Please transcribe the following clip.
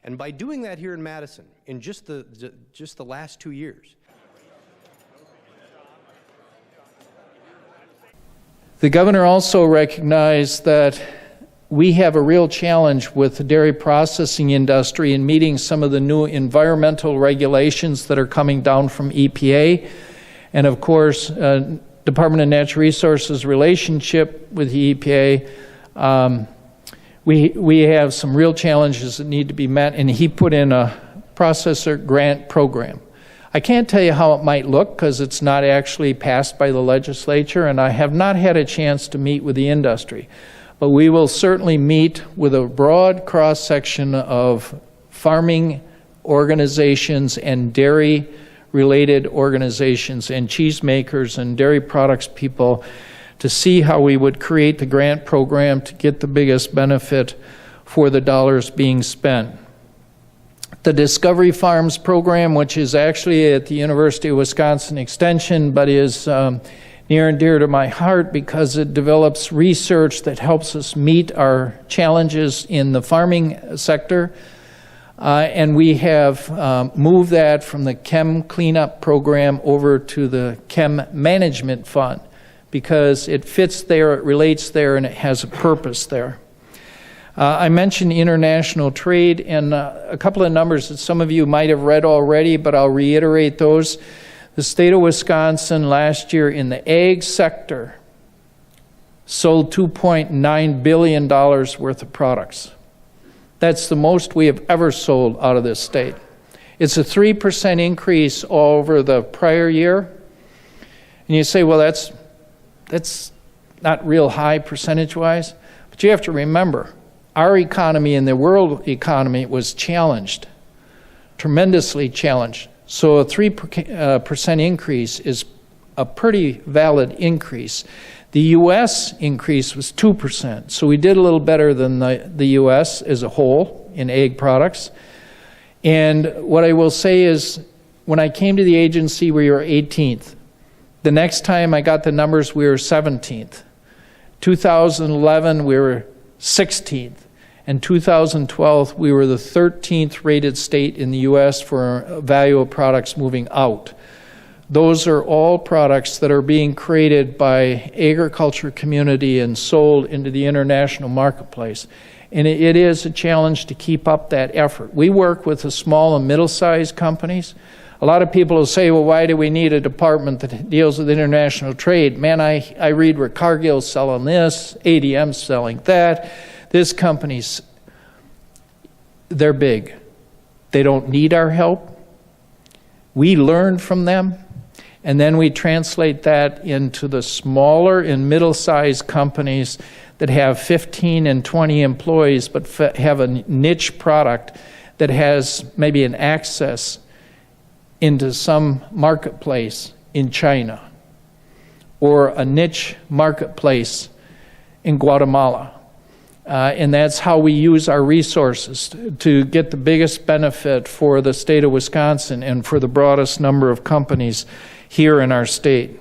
And by doing that here in Madison, in just the last 2 years, the governor also recognized that we have a real challenge with the dairy processing industry in meeting some of the new environmental regulations that are coming down from EPA. And of course, Department of Natural Resources relationship with the EPA. We have some real challenges that need to be met, and he put in a processor grant program. I can't tell you how it might look because it's not actually passed by the legislature, and I have not had a chance to meet with the industry. But we will certainly meet with a broad cross-section of farming organizations and dairy-related organizations and cheesemakers and dairy products people to see how we would create the grant program to get the biggest benefit for the dollars being spent. The Discovery Farms program, which is actually at the University of Wisconsin Extension, but is near and dear to my heart because it develops research that helps us meet our challenges in the farming sector. And we have moved that from the Chem Cleanup Program over to the Chem Management Fund because it fits there, it relates there, and it has a purpose there. I mentioned international trade, and a couple of numbers that some of you might have read already, but I'll reiterate those. The state of Wisconsin last year in the ag sector sold $2.9 billion worth of products. That's the most we have ever sold out of this state. It's a 3% increase over the prior year. And you say, well, that's not real high percentage-wise. But you have to remember, our economy and the world economy was challenged, tremendously challenged. So a 3% increase is a pretty valid increase. The U.S. increase was 2%, so we did a little better than the U.S. as a whole in ag products. And what I will say is, when I came to the agency, we were 18th. The next time I got the numbers, we were 17th. 2011, we were 16th. In 2012, we were the 13th rated state in the U.S. for value of products moving out. Those are all products that are being created by agriculture community and sold into the international marketplace. And it is a challenge to keep up that effort. We work with the small and middle-sized companies. A lot of people will say, well, why do we need a department that deals with international trade? Man, I read where Cargill's selling this, ADM's selling that. This company's, they're big. They don't need our help. We learn from them, and then we translate that into the smaller and middle-sized companies that have 15 and 20 employees but have a niche product that has maybe an access into some marketplace in China or a niche marketplace in Guatemala. And that's how we use our resources to get the biggest benefit for the state of Wisconsin and for the broadest number of companies here in our state.